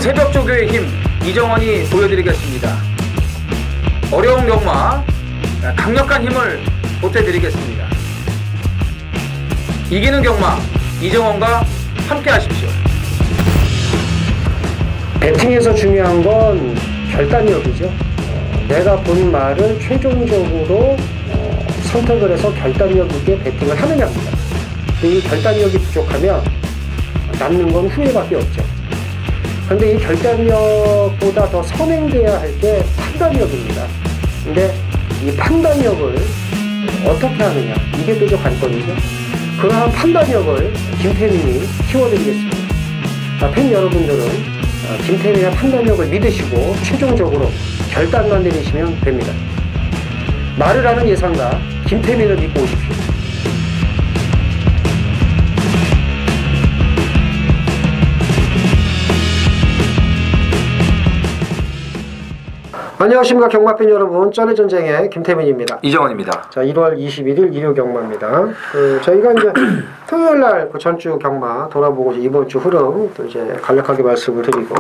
새벽 조교의 힘 이정원이 보여드리겠습니다. 어려운 경마 강력한 힘을 보태드리겠습니다. 이기는 경마 이정원과 함께 하십시오. 배팅에서 중요한 건 결단력이죠. 내가 본 말을 최종적으로 선택을 해서 결단력 있게 배팅을 하느냐입니다. 이 결단력이 부족하면 남는 건 후회밖에 없죠. 그런데 이 결단력보다 더 선행돼야 할 게 판단력입니다. 근데 이 판단력을 어떻게 하느냐, 이게 또 관건이죠. 그러한 판단력을 김태민이 키워드리겠습니다. 팬 여러분들은 김태민의 판단력을 믿으시고 최종적으로 결단만 내리시면 됩니다. 말을 하는 예상가 김태민을 믿고 오십시오. 안녕하십니까 경마팬 여러분, 쩐의전쟁의 김태민입니다. 이정원입니다. 자, 1월 21일 일요 경마입니다. 저희가 이제 토요일날 전주 경마 돌아보고 이번 주 흐름 또 이제 간략하게 말씀을 드리고,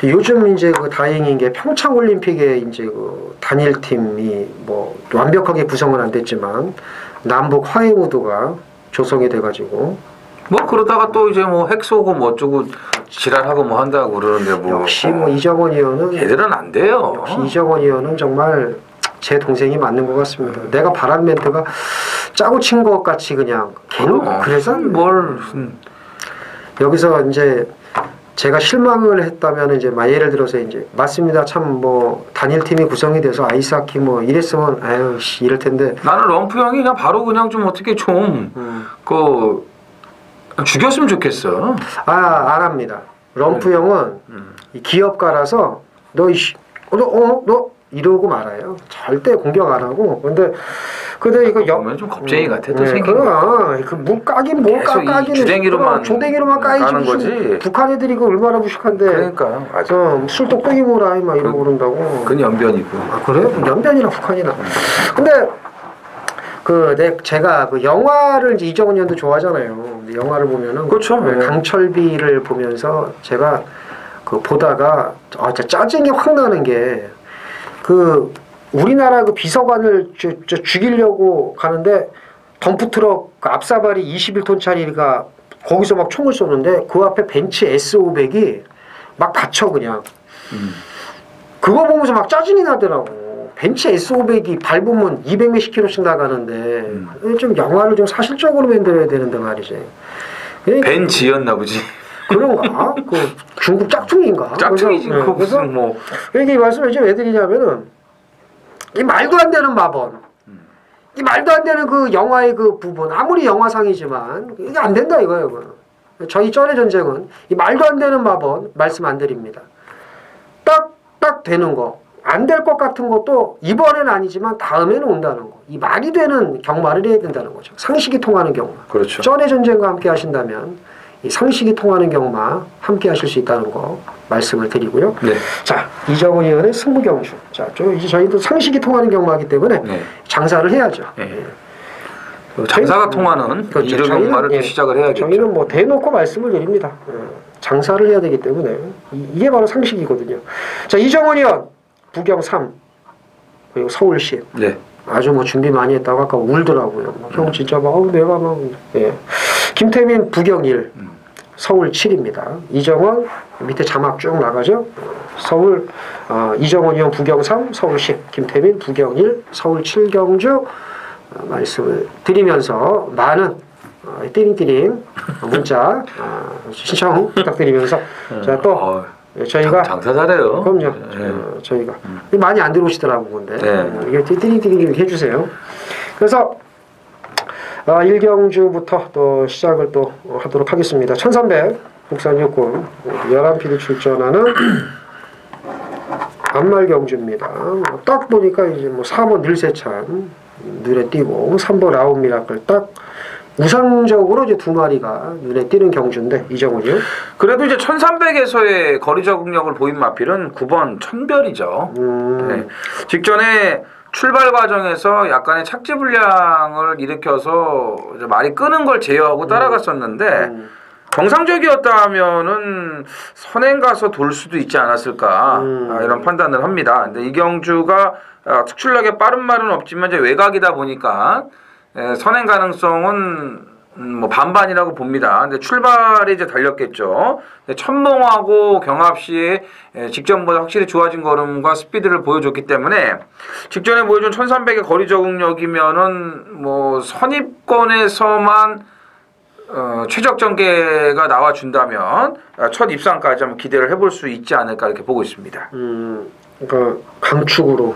요즘 이제 다행인 게 평창 올림픽에 이제 단일팀이 뭐 완벽하게 구성은 안 됐지만 남북 화해 무드가 조성이 돼가지고 뭐 그러다가 또 이제 뭐 핵 쏘고 뭐 어쩌고 지랄하고 뭐 한다고 그러는데 뭐 역시 이정원 의원은 걔들은 안 돼요. 역시 이정원 의원은 정말 제 동생이 맞는 것 같습니다. 내가 바란 멘트가 짜고 친 것 같이 그냥 그래서 뭘 여기서 이제 제가 실망을 했다면 이제 예를 들어서 이제 맞습니다. 참 뭐 단일팀이 구성이 돼서 아이스하키 뭐 이랬으면 아유 씨 이럴 텐데, 나는 럼프 형이 그냥 바로 그냥 좀 어떻게 좀 죽였으면 좋겠어. 안 합니다. 럼프 형은 이 기업가라서 너 이러고 말아요. 절대 공격 안 하고. 근데 이거 보면 좀 겁쟁이 같아. 또 생긴 거. 뭐 까긴 뭐 까긴 조댕이로만 까이지 거지. 북한 애들이 이거 얼마나 무식한데. 그러니까요. 맞아. 술도 끄기 뭐라 막 이러고 그런다고. 그건 연변이고. 아 그래? 연변이나 북한이나. 근데 제가 영화를 이제 이정원 의원도 좋아하잖아요. 영화를 보면은 그렇죠. 강철비를 보면서 제가 보다가 진짜 짜증이 확 나는 게 우리나라 비서관을 죽이려고 가는데 덤프트럭 앞사발이 21톤짜리가 거기서 막 총을 쏘는데 그 앞에 벤츠 S500이 막 받쳐 그냥. 그거 보면서 막 짜증이 나더라고. 벤츠 S500이 밟으면 200 몇십 킬로씩 나가는데 좀 영화를 좀 사실적으로 만들어야 되는데 말이지. 벤츠였나 보지. 그런가? 중국 짝퉁인가? 짝퉁이지. 그래서 뭐 이렇게 말씀을 좀 해드리냐면은 이 말도 안 되는 마번, 이 말도 안 되는 영화의 부분, 아무리 영화상이지만 이게 안 된다 이거예요. 저희 쩐의 전쟁은 이 말도 안 되는 마번 말씀 안 드립니다. 딱 되는 거. 안 될 것 같은 것도 이번엔 아니지만 다음에는 온다는 거. 이 말이 되는 경마를 해야 된다는 거죠. 상식이 통하는 경마. 그렇죠. 쩐의 전쟁과 함께 하신다면 이 상식이 통하는 경마 함께 하실 수 있다는 거 말씀을 드리고요. 네. 자, 이정원 의원의 승부경주. 자, 이제 저희도 상식이 통하는 경마이기 때문에 장사를 해야죠. 네. 장사가 통하는 일요 경마를 또 시작을 해야겠죠. 저희는 뭐 대놓고 말씀을 드립니다. 장사를 해야 되기 때문에 이게 바로 상식이거든요. 자, 이정원 의원 부경 3 그리고 서울시. 네. 아주 뭐 준비 많이 했다고 아까 울더라고요. 형 진짜 내가 김태민 부경 1 서울 7입니다. 이정원 밑에 자막 쭉 나가죠. 서울 이정원 의원 부경 3 서울 10 김태민 부경 1 서울 7 경주 말씀을 드리면서 많은 띠링띠링 문자 신청 부탁드리면서 자, 또 저희가 장사 잘해요. 그럼요. 저희가 많이 안 들어오시더라고 근데 이게 띠링띠링 해주세요. 그래서 1경주부터 또 시작을 또 하도록 하겠습니다. 1300 국산 육군 11필이 출전하는 안말경주입니다. 딱 보니까 이제 뭐 4번 늘세찬 눈에 띄고 3번 라운미라클 딱 우선적으로 이제 두 마리가 눈에 띄는 경주인데 이정훈이요? 그래도 이제 1300에서의 거리 적응력을 보인 마필은 9번 천별이죠. 네. 직전에 출발 과정에서 약간의 착지 불량을 일으켜서 이제 말이 끄는 걸 제어하고 따라갔었는데 정상적이었다면은 선행 가서 돌 수도 있지 않았을까 이런 판단을 합니다. 근데 이경주가 특출나게 빠른 말은 없지만 이제 외곽이다 보니까 선행 가능성은 뭐 반반이라고 봅니다. 근데 출발이 이제 달렸겠죠. 천몽하고 경합 시에 직전보다 확실히 좋아진 걸음과 스피드를 보여줬기 때문에 직전에 보여준 1300의 거리 적응력이면은 뭐 선입권에서만 최적 전개가 나와준다면 첫 입상까지 한번 기대를 해볼 수 있지 않을까 이렇게 보고 있습니다. 그러니까 강축으로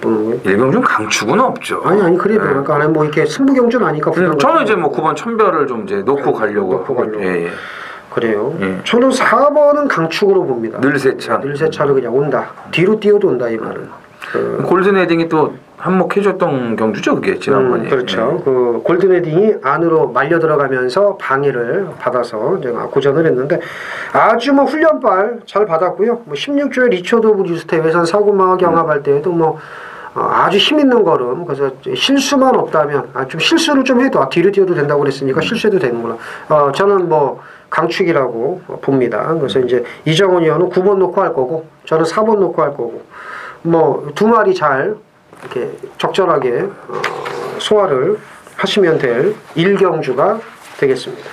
보는 거예요? 일병준 강축은 없죠. 아니 그래도 그러니까 안에 뭐 이렇게 승부경주는 아니까 저는 이제 뭐 9번 천별을 좀 이제 놓고 가려고. 예. 그래요. 저는 4번은 강축으로 봅니다. 늘세차. 늘세차를 그냥 온다. 뒤로 뛰어도 온다 이 말은. 골든 헤딩이 또 한몫해줬던 경주죠, 그게 지난번에. 그렇죠. 그 골든 헤딩이 안으로 말려 들어가면서 방해를 받아서 이제 고전을 했는데 아주 뭐 훈련발 잘 받았고요. 뭐 16조의 리처드 오브 뉴스텝 외선 사고마 경합할 때에도 뭐 아주 힘 있는 걸음. 그래서 실수만 없다면 좀 실수를 좀 해도 뒤로 뛰어도 된다고 그랬으니까 실수해도 되는구나. 저는 뭐 강축이라고 봅니다. 그래서 이제 이정원 의원은 9번 놓고 할 거고 저는 4번 놓고 할 거고 뭐 두 마리 잘 이렇게 적절하게 소화를 하시면 될 일경주가 되겠습니다.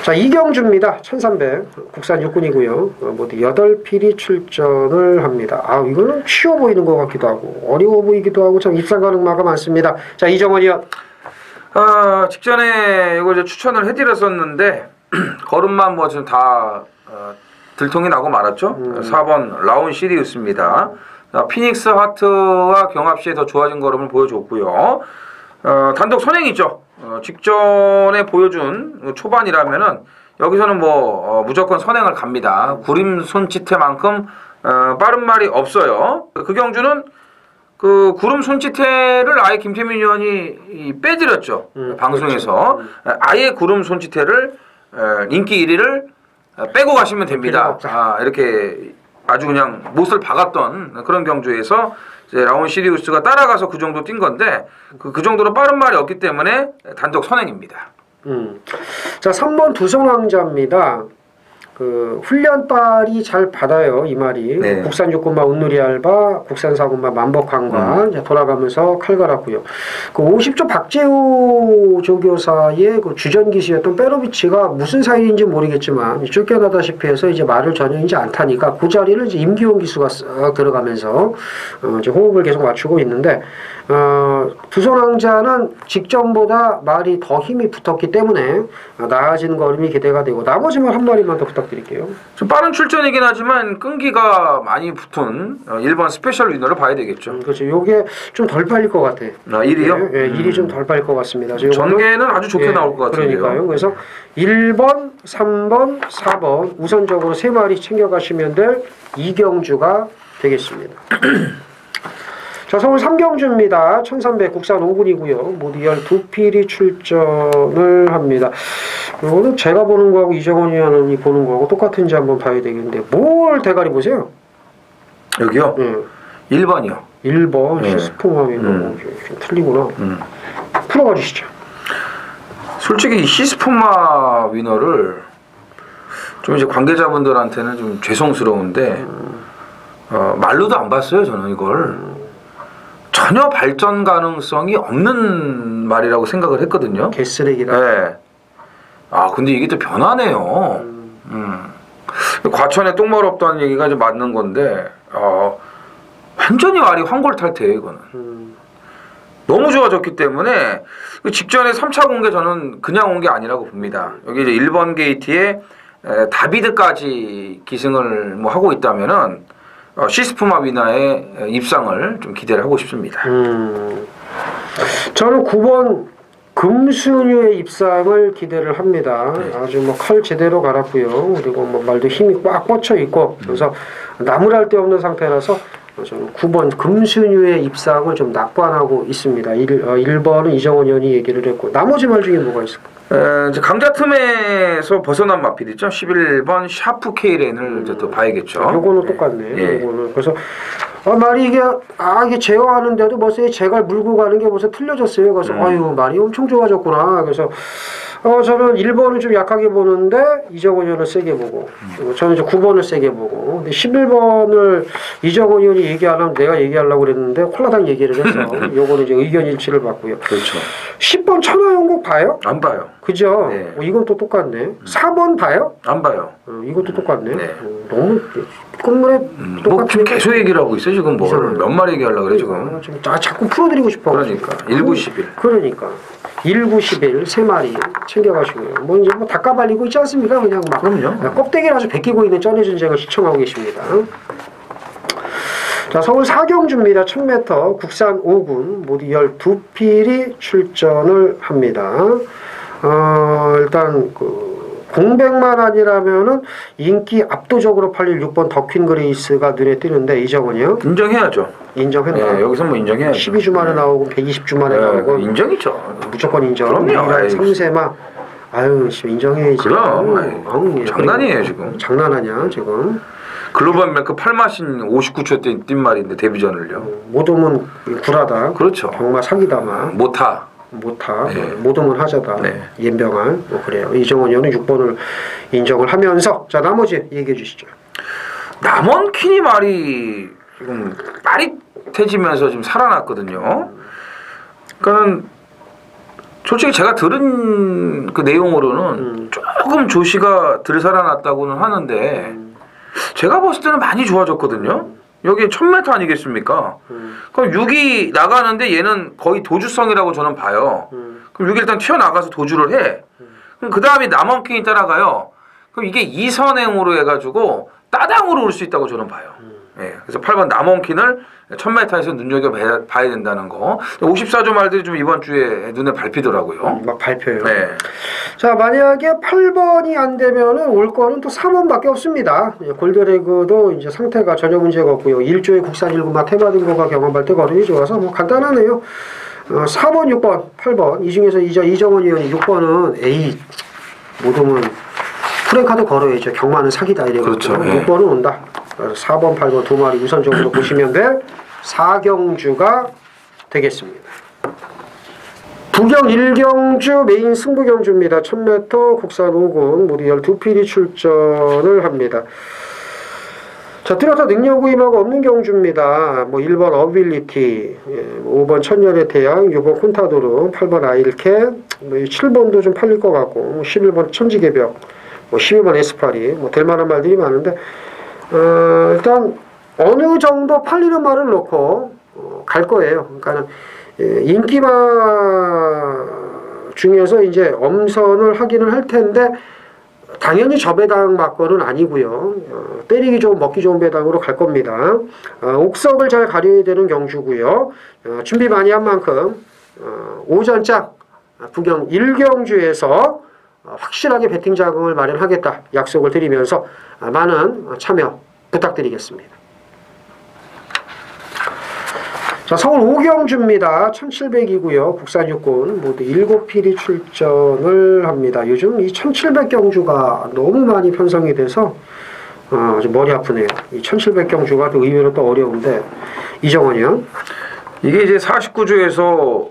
자, 이경주입니다. 1300 국산 육군이고요. 모두 8필이 출전을 합니다. 이거는 쉬워 보이는 것 같기도 하고 어려워 보이기도 하고 참 입상 가능마가 많습니다. 자, 이정원 의원. 직전에 이거 이제 추천을 해드렸었는데 걸음만 뭐 지금 다 들통이 나고 말았죠. 4번 라운 시리우스입니다. 피닉스 하트와 경합 시에 더 좋아진 걸음을 보여줬고요. 단독 선행이죠. 직전에 보여준 초반이라면은 여기서는 뭐 무조건 선행을 갑니다. 구림 손짓태만큼 빠른 말이 없어요. 그 경주는 그 구름 손짓태를 아예 김태민 의원이 빼드렸죠. 방송에서 그렇죠. 아예 구름 손짓태를 인기 1위를 빼고 가시면 됩니다. 이렇게 아주 그냥 못을 박았던 그런 경주에서 이제 라온 시리우스가 따라가서 그 정도 뛴 건데 그 정도로 빠른 말이 없기 때문에 단독 선행입니다. 자, 3번 두성왕자입니다. 그 훈련빨이 잘 받아요 이 말이. 네. 국산 육군마 온누리 알바, 국산 사군마 만복항과 이제 돌아가면서 칼 갈았고요. 그 50조 박재호 조교사의 그 주전 기수였던 페로비치가 무슨 사이인지 모르겠지만 쫓겨나다시피 해서 이제 말을 전혀 이제 안 타니까 그 자리를 이제 임기용 기수가 쓱 들어가면서 이제 호흡을 계속 맞추고 있는데 두손왕자는 직전보다 말이 더 힘이 붙었기 때문에 나아진 걸음이 기대가 되고 나머지만 한 마리만 더 부탁드릴게요. 좀 빠른 출전이긴 하지만 끈기가 많이 붙은 1번 스페셜 위너를 봐야 되겠죠. 그렇죠. 요게 좀 덜 빨릴 것 같아. 1위요? 네, 1위 좀 덜 빨릴 것 같습니다. 전개는 아주 좋게 나올 것 같은데요. 그러니까요. 그래서 1번, 3번, 4번 우선적으로 3마리 챙겨가시면 될 이경주가 되겠습니다. 자, 서울 삼경주입니다. 1300 국산 5군이고요. 모두 12필이 출전을 합니다. 이거는 제가 보는 거하고 이정원 의원이 보는 거하고 똑같은지 한번 봐야 되겠는데 뭘 대가리 보세요? 여기요? 1번이요. 1번 시스포함이 좀 틀리구나. 풀어가 주시죠. 솔직히 이 시스포마 위너를 좀 이제 관계자분들한테는 좀 죄송스러운데 말로도 안 봤어요 저는 이걸. 전혀 발전 가능성이 없는 말이라고 생각을 했거든요. 개쓰레기다. 네. 근데 이게 또 변하네요. 과천에 똥말 없다는 얘기가 이제 맞는 건데, 완전히 말이 황골탈태예요, 이거는. 너무 좋아졌기 때문에, 직전에 3차 공개 저는 그냥 온 게 아니라고 봅니다. 여기 이제 1번 게이트에 다비드까지 기승을 뭐 하고 있다면은, 시스푸마 위나의 입상을 좀 기대를 하고 싶습니다. 저는 9번 금수류의 입상을 기대를 합니다. 네. 아주 뭐 칼 제대로 갈았고요. 그리고 뭐 말도 힘이 꽉 뻗쳐 있고 그래서 나무랄 데 없는 상태라서 저는 9번 금수류의 입상을 좀 낙관하고 있습니다. 1번은 이정원 의원이 얘기를 했고 나머지 말 중에 뭐가 있을까? 이제 강자 틈에서 벗어난 마필이죠. 11번 샤프 케이렌을 이제 또 봐야겠죠. 요거는 똑같네. 예. 요거는 그래서 말이 이게 제어하는데도 벌써 제갈 물고 가는 게 벌써 틀려졌어요. 그래서 말이 엄청 좋아졌구나. 그래서 저는 1번을 좀 약하게 보는데 이정원 의원을 세게 보고 저는 이제 9번을 세게 보고 근데 11번을 이정원 의원이 얘기하려면 내가 얘기하려고 그랬는데 홀라당 얘기를 해서 요거는 이제 의견 일치를 받고요. 그렇죠. 10번 천하영국 봐요? 안 봐요. 그죠? 네. 이건 또 똑같네. 4번 봐요? 안 봐요. 이것도 똑같네. 네. 너무 끝물에 뭐 똑같은 계속 얘기를 하고 있어 지금 이상하네. 몇 마리 얘기하려고 그래 지금. 지금 자꾸 풀어드리고 싶어. 그러니까 19, 11. 그러니까 19, 11 세 마리 챙겨가시고요. 뭐 이제 뭐 닦아발리고 있지 않습니까? 그냥 막 그럼요. 껍데기를 아주 벗기고 있는 쩐의 전쟁을 시청하고 계십니다. 자, 서울 사경주입니다. 1000m 국산 5군 모두 12필이 출전을 합니다. 일단 공백만 아니라면은 인기 압도적으로 팔릴 6번 더퀸 그레이스가 눈에 띄는데 이정원이요? 인정해야죠. 인정했나? 네, 여기서 뭐 인정해야죠. 12주 만에 나오고 120주 만에 네, 나오고 인정이죠. 무조건 인정. 그럼요. 아이, 3세마 아유 인정해야지. 그럼 장난이에요 지금. 장난하냐 지금. 글로벌 매크 8마신 59초 뛴 말인데 데뷔전을요. 못 오면 구라다. 그렇죠. 경마 사기다마. 못하. 못하. 네. 못 오면 하자다. 네. 연병할. 그래요. 이정원 의원은 6번을 인정을 하면서 자 나머지 얘기해 주시죠. 남원 퀸이 말이 지금 빠릿해지면서 지금 살아났거든요. 그러니까 솔직히 제가 들은 그 내용으로는 조금 조시가 덜 살아났다고는 하는데 제가 봤을 때는 많이 좋아졌거든요. 여기 1000m 아니겠습니까? 그럼 6이 나가는데 얘는 거의 도주성이라고 저는 봐요. 그럼 6이 일단 튀어나가서 도주를 해. 그럼 그 다음에 남원킹이 따라가요. 그럼 이게 2선행으로 해가지고 따당으로 올 수 있다고 저는 봐요. 예, 그래서 8번 남원킨을 1000m에서 눈여겨봐야 된다는 거. 54조 말들이 좀 이번 주에 눈에 밟히더라고요. 막 발표해요. 네. 자 만약에 8번이 안 되면은 올 거는 또 4번밖에 없습니다. 골드레그도 이제 상태가 전혀 문제가 없고요. 1조의 국산 1구마 테마든 거가 경험할 때 걸음이 좋아서 뭐 간단하네요. 4번, 6번, 8번 이 중에서 이정원 의원이 6번은 에이 못 오면 프랭카드 걸어야죠. 경마는 사기다 이래가지고 그렇죠. 네. 6번은 온다. 4번, 8번 두 마리 우선적으로 보시면 될 사경주가 되겠습니다. 부경 1경주 메인 승부경주입니다. 1000m 국산 5군 모두 12필이 출전을 합니다. 자, 뚜렷한 능력 구임하고 없는 경주입니다. 뭐 1번 어빌리티, 5번 천년의 태양, 6번 콘타도르, 8번 아일캣, 뭐 7번도 좀 팔릴 것 같고, 11번 천지개벽, 뭐 12번 에스파리, 뭐 될 만한 말들이 많은데 일단 어느 정도 팔리는 말을 놓고 갈 거예요. 그러니까는 인기마 중에서 이제 엄선을 하기는 할 텐데 당연히 저 배당 맞건은 아니고요. 때리기 좋은 먹기 좋은 배당으로 갈 겁니다. 옥석을 잘 가려야 되는 경주고요. 준비 많이 한 만큼 오전장 부경 1경주에서 확실하게 배팅 자금을 마련하겠다 약속을 드리면서 많은 참여 부탁드리겠습니다. 자, 서울 5경주입니다. 1700이고요. 국산 육군 모두 7필이 출전을 합니다. 요즘 이 1700경주가 너무 많이 편성이 돼서 좀 머리 아프네요. 이 1700경주가 또 의외로 또 어려운데 이정원이요? 이게 이제 49조에서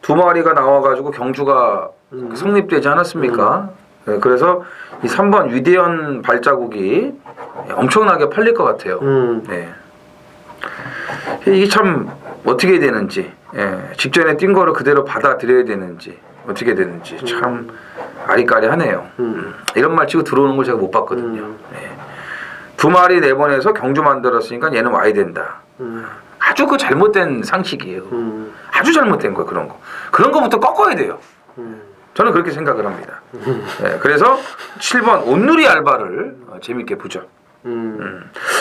두 마리가 나와가지고 경주가 성립되지 않았습니까? 네, 그래서 이 3번 위대현 발자국이 엄청나게 팔릴 것 같아요. 네. 이게 참 어떻게 되는지, 직전에 뛴 거를 그대로 받아들여야 되는지, 어떻게 되는지 참 아리까리하네요. 이런 말 치고 들어오는 걸 제가 못 봤거든요. 네. 두 마리 내보내서 경주 만들었으니까 얘는 와야 된다. 아주 그 잘못된 상식이에요. 아주 잘못된 거예요. 그런 거. 그런 거부터 꺾어야 돼요. 저는 그렇게 생각을 합니다. 네, 그래서 7번 온누리 알바를 재밌게 보죠.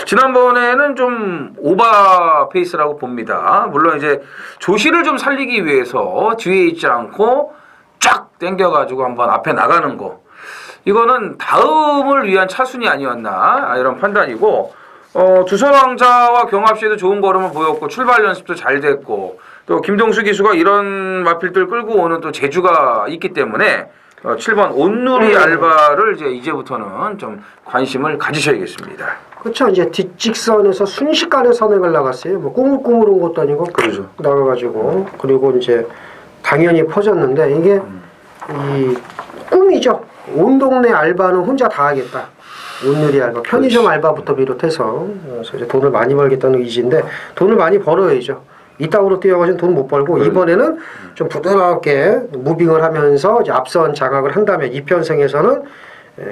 지난번에는 좀 오바 페이스라고 봅니다. 물론 이제 조시를 좀 살리기 위해서 뒤에 있지 않고 쫙 당겨가지고 한번 앞에 나가는 거. 이거는 다음을 위한 차순이 아니었나 이런 판단이고, 두선왕자와 경합시에도 좋은 걸음을 보였고 출발 연습도 잘 됐고, 또 김동수 기수가 이런 마필들 끌고 오는 또 재주가 있기 때문에 7번 온누리 알바를 이제부터는 좀 관심을 가지셔야겠습니다. 그렇죠. 이제 뒷직선에서 순식간에 선행을 나갔어요. 뭐 꾸물꾸물 온 것도 아니고 그렇죠. 나가가지고 그리고 이제 당연히 퍼졌는데 이게 이 꿈이죠. 온 동네 알바는 혼자 다 하겠다. 온누리 알바, 편의점 알바부터 비롯해서 그래서 이제 돈을 많이 벌겠다는 의지인데 돈을 많이 벌어야죠. 이따구로 뛰어가지고 돈 못 벌고 이번에는 좀 부드럽게 무빙을 하면서 이제 앞선 장악을 한다면 이편승에서는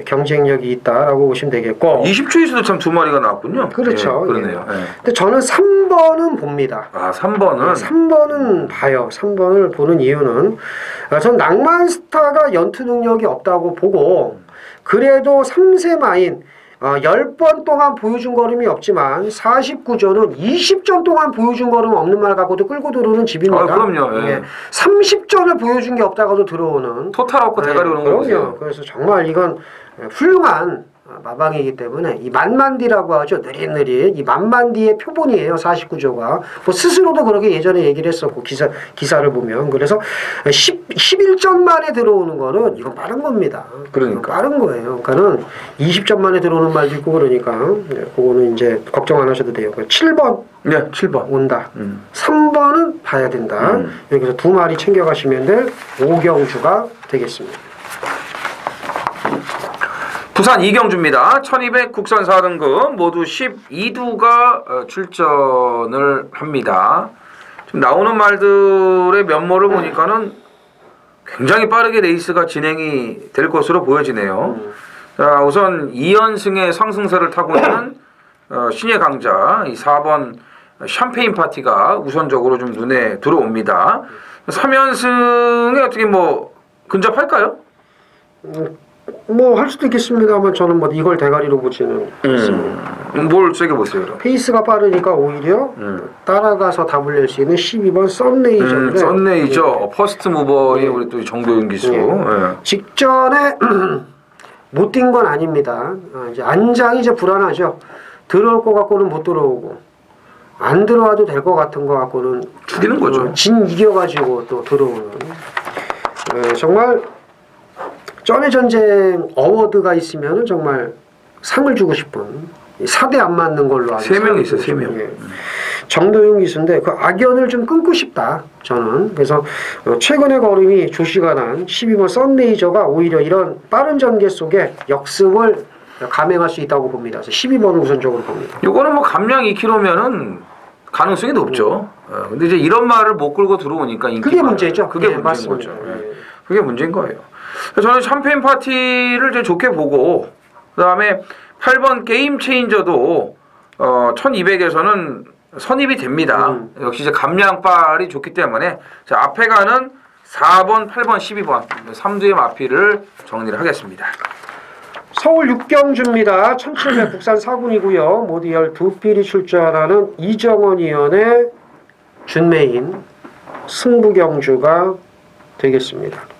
경쟁력이 있다라고 보시면 되겠고 20초에서도 참 두 마리가 나왔군요. 그렇죠. 예, 그러네요. 예. 근데 저는 3번은 봅니다. 아 3번은 3번은 봐요. 3번을 보는 이유는 전 낭만스타가 연투 능력이 없다고 보고 그래도 3세 마인 10번 동안 보여준 걸음이 없지만 49조는 20전 동안 보여준 걸음 없는 말 갖고도 끌고 들어오는 집입니다. 그럼요. 예. 30전을 보여준 게 없다가도 들어오는 토탈 없고 대가리 오는 그럼요. 거죠. 그래서 정말 이건 훌륭한 마방이기 때문에 이 만만디라고 하죠. 느릿느릿 이 만만디의 표본이에요. 49조가 뭐 스스로도 그렇게 예전에 얘기를 했었고 기사를 보면 그래서 11전 만에 들어오는 거는 이건 빠른 겁니다. 그러니까 빠른 거예요. 그러니까는 20전 만에 들어오는 말도 있고 그러니까 그거는 이제 걱정 안 하셔도 돼요. 7번 네 7번 온다. 3번은 봐야 된다. 여기서 두 마리 챙겨가시면 될 오경주가 되겠습니다. 부산 이경주입니다. 1200 국산 4등급 모두 12두가 출전을 합니다. 지금 나오는 말들의 면모를 보니까는 굉장히 빠르게 레이스가 진행이 될 것으로 보여지네요. 자, 우선 2연승의 상승세를 타고 있는 신예 강자 이 4번 샴페인 파티가 우선적으로 좀 눈에 들어옵니다. 3연승에 어떻게 뭐 근접할까요? 뭐 할 수도 있겠습니다만 저는 뭐 이걸 대가리로 보지는 않습니다. 뭘 세게 보세요? 그럼? 페이스가 빠르니까 오히려 따라가서 답을 낼 수 있는 12번 썬레이저인데 썬레이저 퍼스트 무버의 우리 또 정도윤 기수 직전에 못 뛴 건 아닙니다. 이제 안장이 이제 불안하죠. 들어올 것 같고는 못 들어오고 안 들어와도 될 것 같은 것 같고는 죽이는 거죠. 진 이겨가지고 또 들어오는 정말 전의 전쟁 어워드가 있으면 정말 상을 주고 싶은 4대 안 맞는 걸로 아주 3명 있어요. 3명. 정도윤 기수인데 그 악연을 좀 끊고 싶다 저는. 그래서 최근의 걸음이 조시가 난 12번 썬레이저가 오히려 이런 빠른 전개 속에 역습을 감행할 수 있다고 봅니다. 그래서 12번을 우선적으로 봅니다. 요거는 뭐 감량 2km면은 가능성이 높죠. 근데 이제 이런 말을 못 끌고 들어오니까 인기가 그게 문제죠. 그게 문제인 맞습니다. 거죠. 그게 문제인 거예요. 저는 샴페인 파티를 이제 좋게 보고 그다음에 8번 게임 체인저도 1200에서는 선입이 됩니다. 역시 이제 감량빨이 좋기 때문에 자, 앞에 가는 4번, 8번, 12번 3두의 마피를 정리를 하겠습니다. 서울 육경주입니다. 1700 국산 4군이고요. 모두 12필이 출전하는 이정원 위원의 준메인 승부경주가 되겠습니다.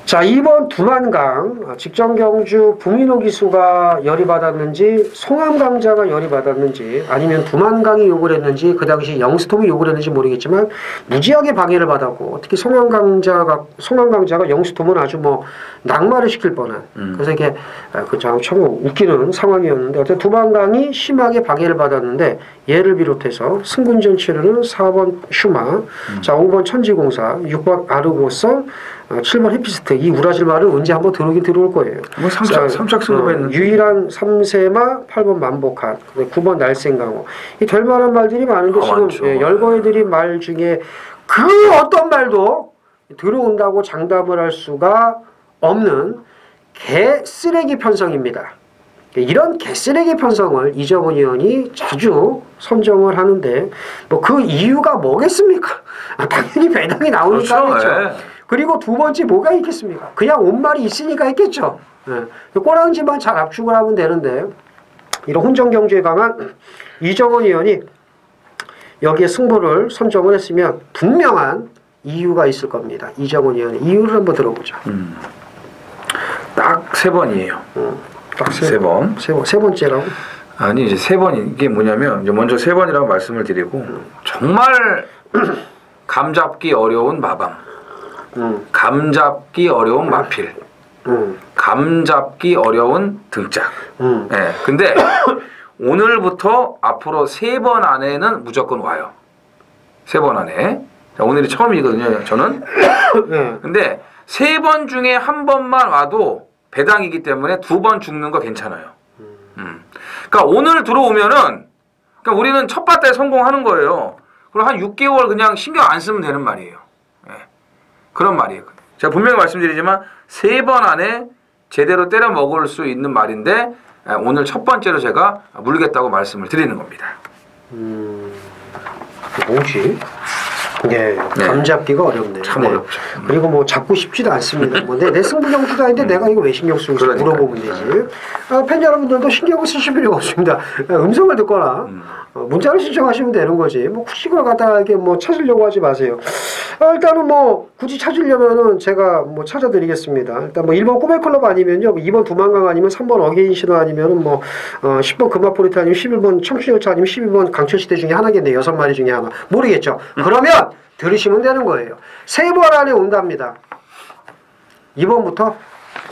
자, 2번 두만강 직전경주 부민호 기수가 열이 받았는지 송암강자가 열이 받았는지 아니면 두만강이 욕을 했는지 그 당시 영스톱이 욕을 했는지 모르겠지만 무지하게 방해를 받았고 특히 송암강자가 영스톱은 아주 뭐 낙마를 시킬 뻔한 그래서 이게 참 웃기는 상황이었는데 어쨌든 두만강이 심하게 방해를 받았는데 얘를 비롯해서 승군전 치르는 4번 슈마 자 5번 천지공사 6번 아르고선 7번 해피스트 이 우라질 말은 언제 한번 들어오긴 들어올 거예요. 뭐 삼착 승급했는데 유일한 3세마 8번 만복한 9번 날생강호 이 될 만한 말들이 많은데 지금 열거해드린 말 중에 그 어떤 말도 들어온다고 장담을 할 수가 없는 개쓰레기 편성입니다. 이런 개쓰레기 편성을 이정원 의원이 자주 선정을 하는데 뭐 그 이유가 뭐겠습니까? 당연히 배당이 나오니까 그렇죠. 하겠죠. 그리고 두 번째 뭐가 있겠습니까? 그냥 온 말이 있으니까 했겠죠. 꼬랑지만 잘 압축을 하면 되는데 이런 혼전경주에 강한 이정원 의원이 여기에 승부를 선정을 했으면 분명한 이유가 있을 겁니다. 이정원 의원의 이유를 한번 들어보죠. 딱 3번이에요. 딱 3번. 세 번째라고? 아니 이제 3번이 이게 뭐냐면 이제 먼저 3번이라고 말씀을 드리고 정말 감잡기 어려운 마방, 감잡기 어려운 마필, 감잡기 어려운 등짝. 네, 근데 오늘부터 앞으로 3번 안에는 무조건 와요. 3번 안에. 자, 오늘이 처음이거든요. 저는. 근데 3번 중에 한 번만 와도 배당이기 때문에 2번 죽는 거 괜찮아요. 그러니까 오늘 들어오면은 그러니까 우리는 첫 바다에 성공하는 거예요. 그럼 한 6개월 그냥 신경 안 쓰면 되는 말이에요. 예. 그런 말이에요. 제가 분명히 말씀드리지만 3번 안에 제대로 때려 먹을 수 있는 말인데 오늘 첫 번째로 제가 물겠다고 말씀을 드리는 겁니다. 뭐지? 네, 감 잡기가 어렵네요. 참 어렵죠. 그리고 뭐 잡고 싶지도 않습니다. 뭐 내 승부경주도 아닌데 내가 이거 왜 신경 쓰고 있어? 물어보면 되지. 팬 여러분들도 신경을 쓰실 필요가 없습니다. 음성을 듣거나 문자를 신청하시면 되는 거지. 뭐 굳이 그걸 갖다가 이렇게 뭐 찾으려고 하지 마세요. 일단은 뭐 굳이 찾으려면은 제가 뭐 찾아드리겠습니다. 일단 뭐 1번 꼬매클럽 아니면요, 2번 두만강 아니면 3번 어게인 신호 아니면은 뭐 10번 금화포르테 아니면 11번 청춘열차 아니면 12번 강철시대 중에 하나겠네요. 6마리 중에 하나. 모르겠죠. 그러면 들으시면 되는 거예요. 3번 안에 온답니다. 2번부터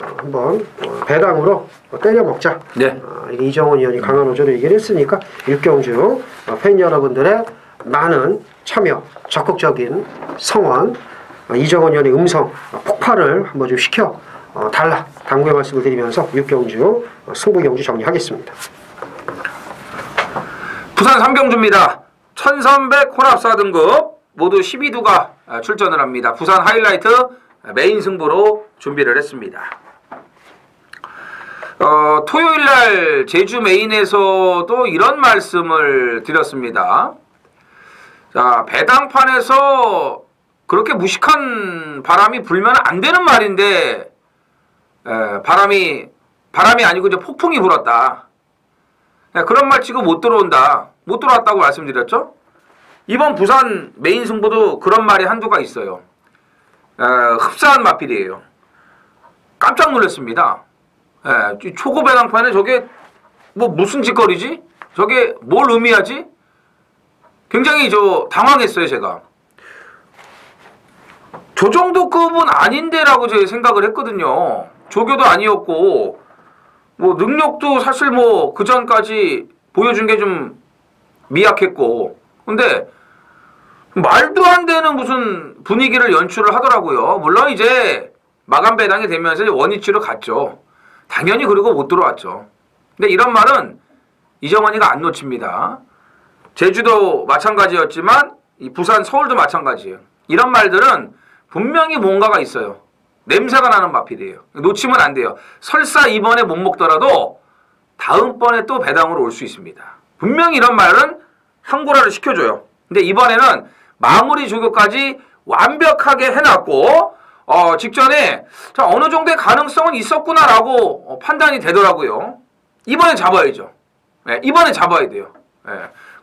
한번 배당으로 때려 먹자. 네. 이정원 의원이 강한 어조로 얘기를 했으니까 육경주 팬 여러분들의 많은 참여, 적극적인 성원, 이정원 의원의 음성 폭발을 한번 좀 시켜 달라 당부의 말씀을 드리면서 육경주 승부경주 정리하겠습니다. 부산 3경주입니다. 1300 혼합 4등급 모두 12두가 출전을 합니다. 부산 하이라이트 메인 승부로 준비를 했습니다. 토요일날 제주 메인에서도 이런 말씀을 드렸습니다. 자, 배당판에서 그렇게 무식한 바람이 불면 안 되는 말인데 바람이 아니고 이제 폭풍이 불었다. 그런 말 치고 못 들어온다. 못 들어왔다고 말씀드렸죠? 이번 부산 메인 승부도 그런 말이 한두가 있어요. 흡사한 마필이에요. 깜짝 놀랐습니다. 초고 배당판에 저게 뭐 무슨 짓거리지? 저게 뭘 의미하지? 굉장히 당황했어요, 제가. 저 정도 급은 아닌데라고 제가 생각을 했거든요. 조교도 아니었고 뭐 능력도 사실 뭐 그 전까지 보여준 게 좀 미약했고, 근데 말도 안 되는 무슨 분위기를 연출을 하더라고요. 물론 이제 마감 배당이 되면서 원위치로 갔죠. 당연히 그리고 못 들어왔죠. 근데 이런 말은 이정원이가 안 놓칩니다. 제주도 마찬가지였지만 이 부산, 서울도 마찬가지예요. 이런 말들은 분명히 뭔가가 있어요. 냄새가 나는 마필이에요. 놓치면 안 돼요. 설사 이번에 못 먹더라도 다음번에 또 배당으로 올 수 있습니다. 분명히 이런 말은 항고라를 시켜줘요. 근데 이번에는 마무리 조교까지 완벽하게 해놨고 직전에 자, 어느 정도의 가능성은 있었구나라고 판단이 되더라고요. 이번에 잡아야죠. 이번에 잡아야 돼요.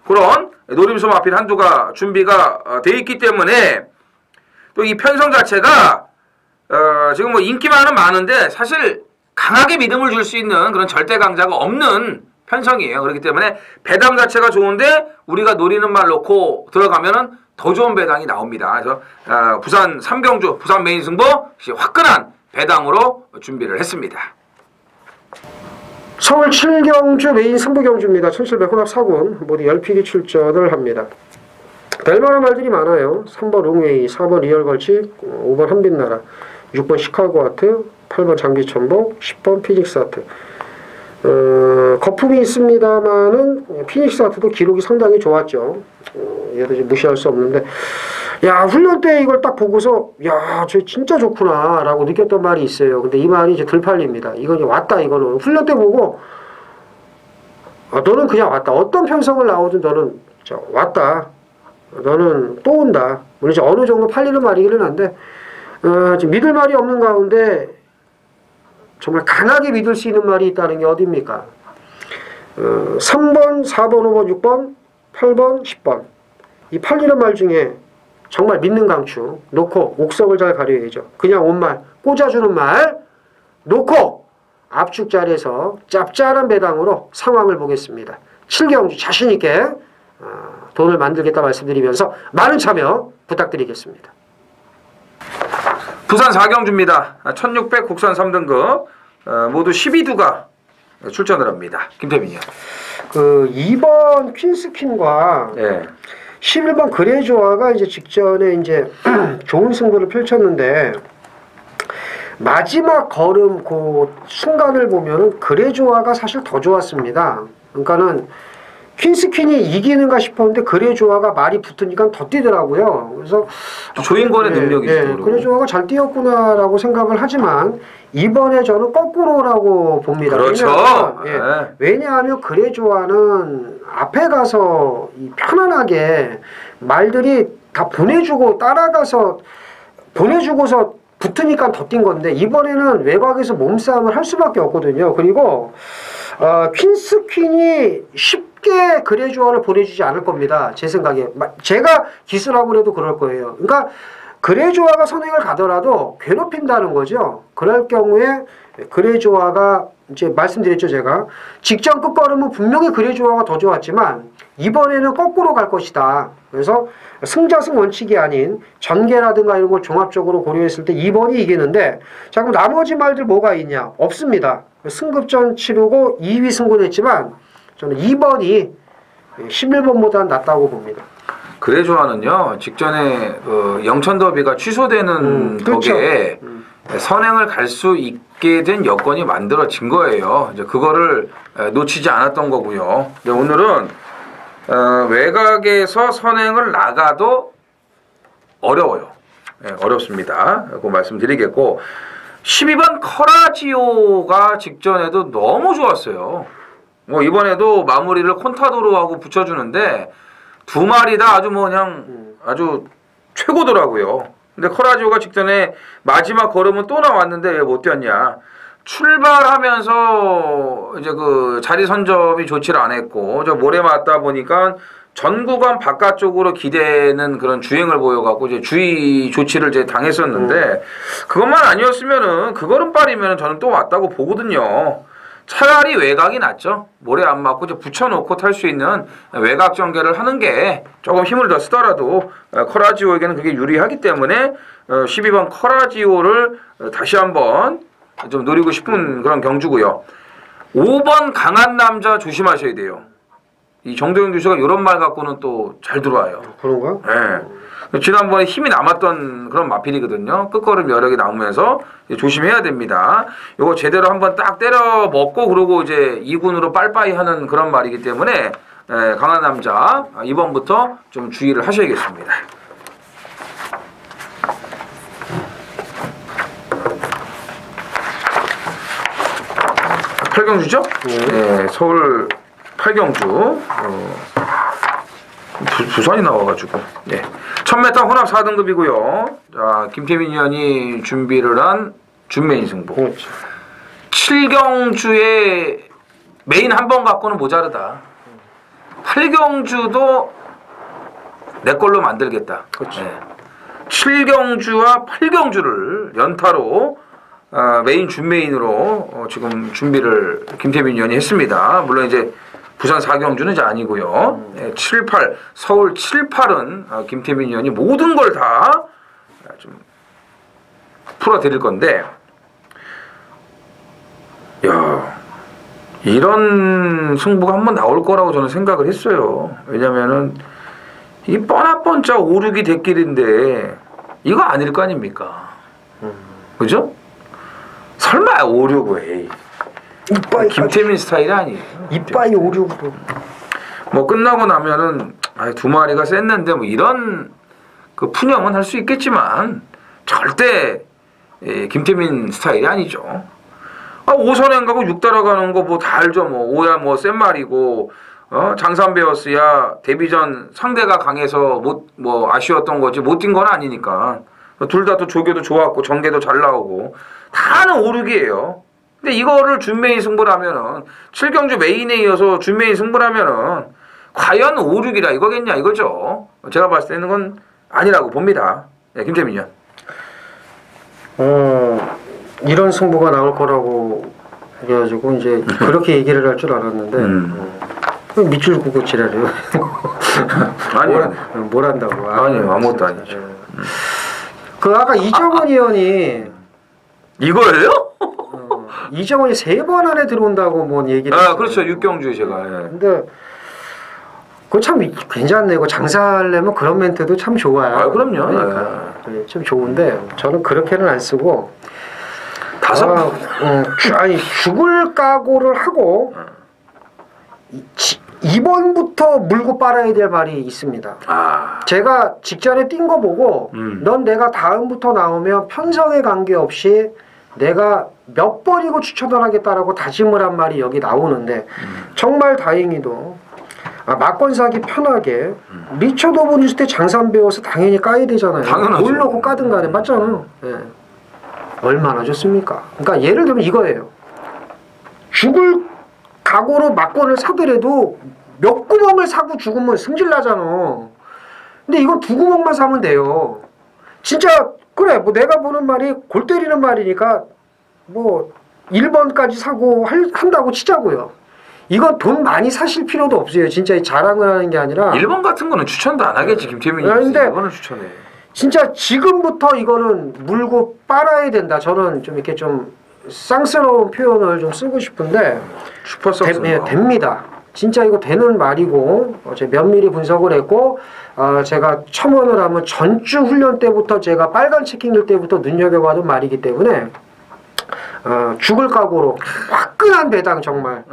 그런 노림수 마필 한두가 준비가 돼 있기 때문에 또 이 편성 자체가 지금 뭐 인기만은 많은데 사실 강하게 믿음을 줄 수 있는 그런 절대 강자가 없는 편성이에요. 그렇기 때문에 배당 자체가 좋은데 우리가 노리는 말 놓고 들어가면은 더 좋은 배당이 나옵니다. 그래서 부산 3경주, 부산 메인 승부 화끈한 배당으로 준비를 했습니다. 서울 7경주 메인 승부경주입니다. 1700 혼합 4군 모두 10필이 출전을 합니다. 벨만한 말들이 많아요. 3번 롱웨이, 4번 리얼걸치, 5번 한빛나라, 6번 시카고 아트, 8번 장기천복, 10번 피닉스 아트. 거품이 있습니다만은 피닉스 아트도 기록이 상당히 좋았죠. 얘도 이제 무시할 수 없는데, 야, 훈련 때 이걸 딱 보고서 야, 저 진짜 좋구나 라고 느꼈던 말이 있어요. 근데 이 말이 이제 들팔립니다. 이건 왔다. 이거는 훈련 때 보고 너는 그냥 왔다. 어떤 편성을 나오든 너는 왔다. 너는 또 온다. 물론 이제 어느 정도 팔리는 말이기는 한데 지금 믿을 말이 없는 가운데 정말 강하게 믿을 수 있는 말이 있다는 게 어딥니까? 3번, 4번, 5번, 6번, 8번, 10번 이 팔리는 말 중에 정말 믿는 강추 놓고 옥석을 잘 가려야죠. 그냥 온 말, 꽂아주는 말 놓고 압축 자리에서 짭짤한 배당으로 상황을 보겠습니다. 7경주 자신있게 돈을 만들겠다 말씀드리면서 많은 참여 부탁드리겠습니다. 부산 4경주입니다. 1600 국산 3등급 모두 12두가 출전을 합니다. 김태민이요. 그 2번 퀸스킨과 11번 그레조아가 이제 직전에 이제 좋은 승부를 펼쳤는데 마지막 걸음 그 순간을 보면은 그레조아가 사실 더 좋았습니다. 그러니까는 퀸스퀸이 이기는가 싶었는데 그레조아가 말이 붙으니까 더 뛰더라고요. 그래서 조인권의 능력이죠. 예, 그레조아가 잘 뛰었구나라고 생각을 하지만 이번에 저는 거꾸로라고 봅니다. 그렇죠. 왜냐하면 그레조아는 앞에 가서 편안하게 말들이 다 보내주고 따라가서 보내주고서 붙으니까 더 뛴 건데 이번에는 외곽에서 몸싸움을 할 수밖에 없거든요. 그리고 퀸스퀸이 쉽게 그레조아를 보내주지 않을 겁니다. 제 생각에. 제가 기술하고 그래도 그럴 거예요. 그러니까 그레조아가 선행을 가더라도 괴롭힌다는 거죠. 그럴 경우에 그레조아가 이제 말씀드렸죠. 제가 직전 끝걸음은 분명히 그레조아가 더 좋았지만 이번에는 거꾸로 갈 것이다. 그래서 승자승 원칙이 아닌 전개라든가 이런 걸 종합적으로 고려했을 때 2번이 이기는데 자 그럼 나머지 말들 뭐가 있냐? 없습니다. 승급전 치르고 2위 승군했지만 저는 2번이 11번보다는 낫다고 봅니다. 그레조아는요 직전에 영천 더비가 취소되는 그렇죠. 덕에 선행을 갈 수 있게 된 여건이 만들어진 거예요. 이제 그거를 놓치지 않았던 거고요. 근데 오늘은 외곽에서 선행을 나가도 어려워요. 어렵습니다. 그 말씀드리겠고 12번 커라지오가 직전에도 너무 좋았어요. 뭐 이번에도 마무리를 콘타도로하고 붙여주는데 두 마리 다 아주 뭐 그냥 아주 최고더라고요. 근데 커라지오가 직전에 마지막 걸음은 또 나왔는데 왜 못 뛰었냐? 출발하면서 이제 그 자리 선점이 좋지를 않았고 저 모래 맞다 보니까 전 구간 바깥쪽으로 기대는 그런 주행을 보여갖고 이제 주의 조치를 이제 당했었는데 그것만 아니었으면은 그 걸음빨이면은 저는 또 왔다고 보거든요. 차라리 외곽이 낫죠. 모래 안 맞고 이제 붙여놓고 탈 수 있는 외곽 전개를 하는 게 조금 힘을 더 쓰더라도 커라지오에게는 그게 유리하기 때문에 12번 커라지오를 다시 한번 좀 노리고 싶은 그런 경주고요. 5번 강한 남자 조심하셔야 돼요. 이 정도영 교수가 이런 말 갖고는 또 잘 들어와요. 그런가? 네. 지난번에 힘이 남았던 그런 마필이거든요. 끝걸음 여력이 나오면서 조심해야 됩니다. 이거 제대로 한번 딱 때려 먹고 그러고 이제 2군으로 빨빠이 하는 그런 말이기 때문에 강한 남자 이번부터 좀 주의를 하셔야겠습니다. 팔경주죠? 네, 서울 팔경주. 부산이 나와가지고. 네. 1000m 혼합 4등급이고요. 자, 김태민 위원이 준비를 한 준메인 승부. 그렇죠. 7경주의 메인 한 번 갖고는 모자르다. 8경주도 내 걸로 만들겠다. 그렇죠. 네. 7경주와 8경주를 연타로 메인 준메인으로 지금 준비를 김태민 위원이 했습니다. 물론 이제 부산 4경주는 이제 아니고요. 7, 8 서울 7, 8은 김태민 위원이 모든 걸 다 좀 풀어드릴 건데 야 이런 승부가 한번 나올 거라고 저는 생각을 했어요. 왜냐면은 이게 뻔뻔짜 5, 6이 대길인데 이거 아닐 거 아닙니까? 그죠? 설마 5, 6 왜? 이빠이 김태민 스타일이 아니에요. 이빠이 오류로. 뭐 끝나고 나면은 두 마리가 셌는데 뭐 이런 그 푸념은 할 수 있겠지만 절대 김태민 스타일이 아니죠. 5선행 가고 6 따라가는 거 뭐 다 알죠. 뭐 5야 뭐 센 말이고 장산베어스야 데뷔전 상대가 강해서 뭐 아쉬웠던 거지 못 뛴 건 아니니까 둘 다 또 조교도 좋았고 전개도 잘 나오고 다는 5, 6이에요. 근데 이거를 준메인 승부라면은 7경주 메인에 이어서 준메인 승부라면은 과연 5, 6이라 이거겠냐 이거죠. 제가 봤을 때는 건 아니라고 봅니다. 네, 김태민 위원. 이런 승부가 나올 거라고 그래가지고 이제 그렇게 얘기를 할 줄 알았는데 밑줄 긋고 지랄해요. 아니요. 뭘 한다고. 아니요. 아무것도 아니죠. 그 아까 이정원 의원이 이거예요? 이정원이 3번 안에 들어온다고 뭔 얘기를 그렇죠. 6경주에 제가. 예. 근데 그거 참 괜찮네요. 장사하려면 그런 멘트도 참 좋아요. 그럼요. 그러니까 참 좋은데 저는 그렇게는 안 쓰고 5번. 아니 죽을 각오를 하고 2번부터 물고 빨아야 될 말이 있습니다. 제가 직전에 뛴 거 보고 넌 내가 다음부터 나오면 편성에 관계없이 내가 몇 번이고 추천을 하겠다라고 다짐을 한 말이 여기 나오는데 정말 다행히도 막권 사기 편하게 리처드 오브 뉴스 때 장산 배워서 당연히 까야 되잖아요. 당연하죠. 뭘 넣고 까든 간에 맞잖아요. 예. 얼마나 좋습니까? 그러니까 예를 들면 이거예요. 죽을 각오로 막권을 사더라도 몇 구멍을 사고 죽으면 승질나잖아. 근데 이건 2구멍만 사면 돼요. 진짜 그래 뭐 내가 보는 말이 골 때리는 말이니까 뭐 1번까지 사고 한다고 치자고요. 이건 돈 많이 사실 필요도 없어요. 진짜 자랑을 하는 게 아니라 1번 같은 거는 추천도 안 하겠지. 김태민이. 근데 이거는 추천해. 진짜 지금부터 이거는 물고 빨아야 된다. 저는 좀 이렇게 좀 쌍스러운 표현을 좀 쓰고 싶은데 슈퍼석스. 됩니다. 진짜 이거 되는 말이고 제가 면밀히 분석을 했고 제가 첨언을 하면 전주 훈련 때부터 제가 빨간 체킹일 때부터 눈여겨봐둔 말이기 때문에 죽을 각오로 화끈한 배당 정말.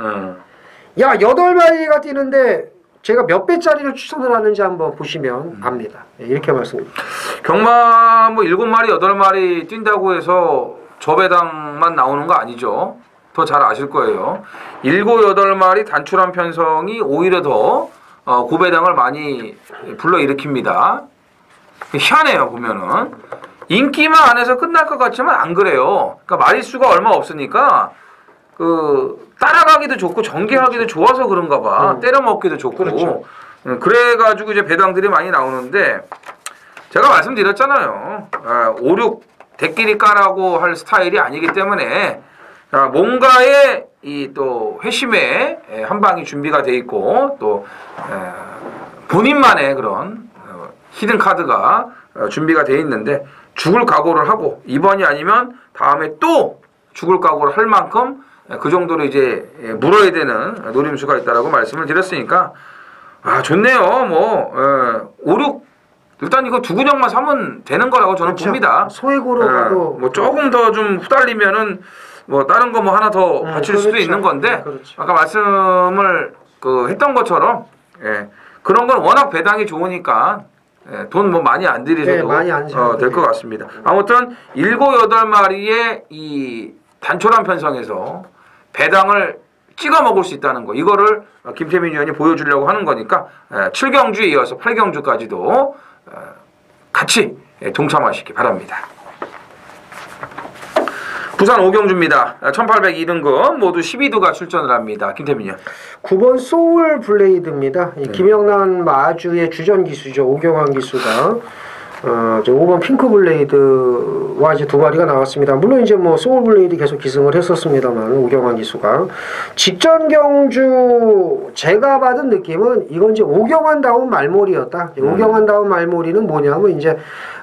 야 8마리가 뛰는데 제가 몇 배짜리를 추천을 하는지 한번 보시면 압니다. 이렇게 말씀드립니다. 경마 뭐 7마리 8마리 뛴다고 해서 저 배당만 나오는 거 아니죠. 더 잘 아실 거예요. 7, 8마리 단출한 편성이 오히려 더 고배당을 많이 불러일으킵니다. 희한해요 보면은. 인기만 안 해서 끝날 것 같지만 안 그래요. 그러니까 마리수가 얼마 없으니까 따라가기도 좋고 전개하기도 좋아서 그런가 봐. 때려 먹기도 좋고. 그렇죠. 그래가지고 이제 배당들이 많이 나오는데 제가 말씀드렸잖아요. 5, 6 대끼리 까라고 할 스타일이 아니기 때문에 뭔가의 이 또 회심의 한 방이 준비가 돼 있고 또 본인만의 그런 히든 카드가 준비가 돼 있는데 죽을 각오를 하고 2번이 아니면 다음에 또 죽을 각오를 할 만큼 그 정도로 이제 물어야 되는 노림수가 있다라고 말씀을 드렸으니까 좋네요. 뭐 5, 6 일단 이거 2근형만 사면 되는 거라고 저는 그렇죠. 봅니다. 소액으로 가도 뭐 조금 더 좀 후달리면은 뭐 다른 거 뭐 하나 더 받칠 수도 그렇죠. 있는 건데 그렇죠. 아까 말씀을 했던 것처럼 그런 건 워낙 배당이 좋으니까 돈 뭐 많이 안 들이셔도 될 것 같습니다. 아무튼 7, 8마리의 이 단촐한 편성에서 배당을 찍어 먹을 수 있다는 거 이거를 김태민 위원이 보여주려고 하는 거니까 7경주에 이어서 8경주까지도 같이 동참하시기 바랍니다. 부산 5경주입니다. 1802등급 모두 12두가 출전을 합니다. 김태민 위원. 9번 소울 블레이드입니다. 김영란 마주의 주전 기수죠. 오경환 기수가 5번 핑크 블레이드와 이제 2마리가 나왔습니다. 물론 이제 뭐 소울 블레이드 계속 기승을 했었습니다만 오경환 기수가 직전 경주 제가 받은 느낌은 이건 이제 오경환다운 말몰이였다. 오경환다운 말몰이는 뭐냐면 이제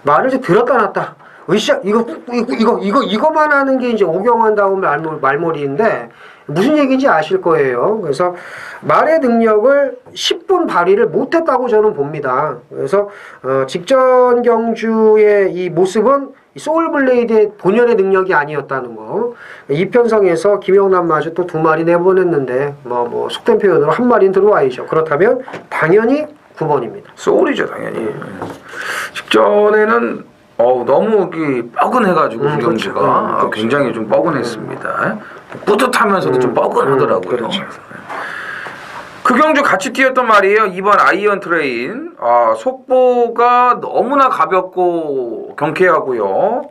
말을 이제 들었다 놨다. 으쌰 이거만 하는 게 이제 오경환다운 말몰이인데 무슨 얘기인지 아실 거예요. 그래서 말의 능력을 10분 발휘를 못했다고 저는 봅니다. 그래서 직전 경주의 이 모습은 소울블레이드의 본연의 능력이 아니었다는 거. 이 편성에서 김영남 마저 또 2마리 내보냈는데 뭐 속된 표현으로 1마리는 들어와야죠. 그렇다면 당연히 9번입니다. 소울이죠 당연히. 직전에는 너무 뻐근해가지고 그 경주가 그렇죠. 굉장히 좀 뻐근했습니다. 뿌듯하면서도 좀 뻐근하더라고요. 그렇죠. 그 경주 같이 뛰었던 말이에요. 2번 아이언 트레인. 속보가 너무나 가볍고 경쾌하고요.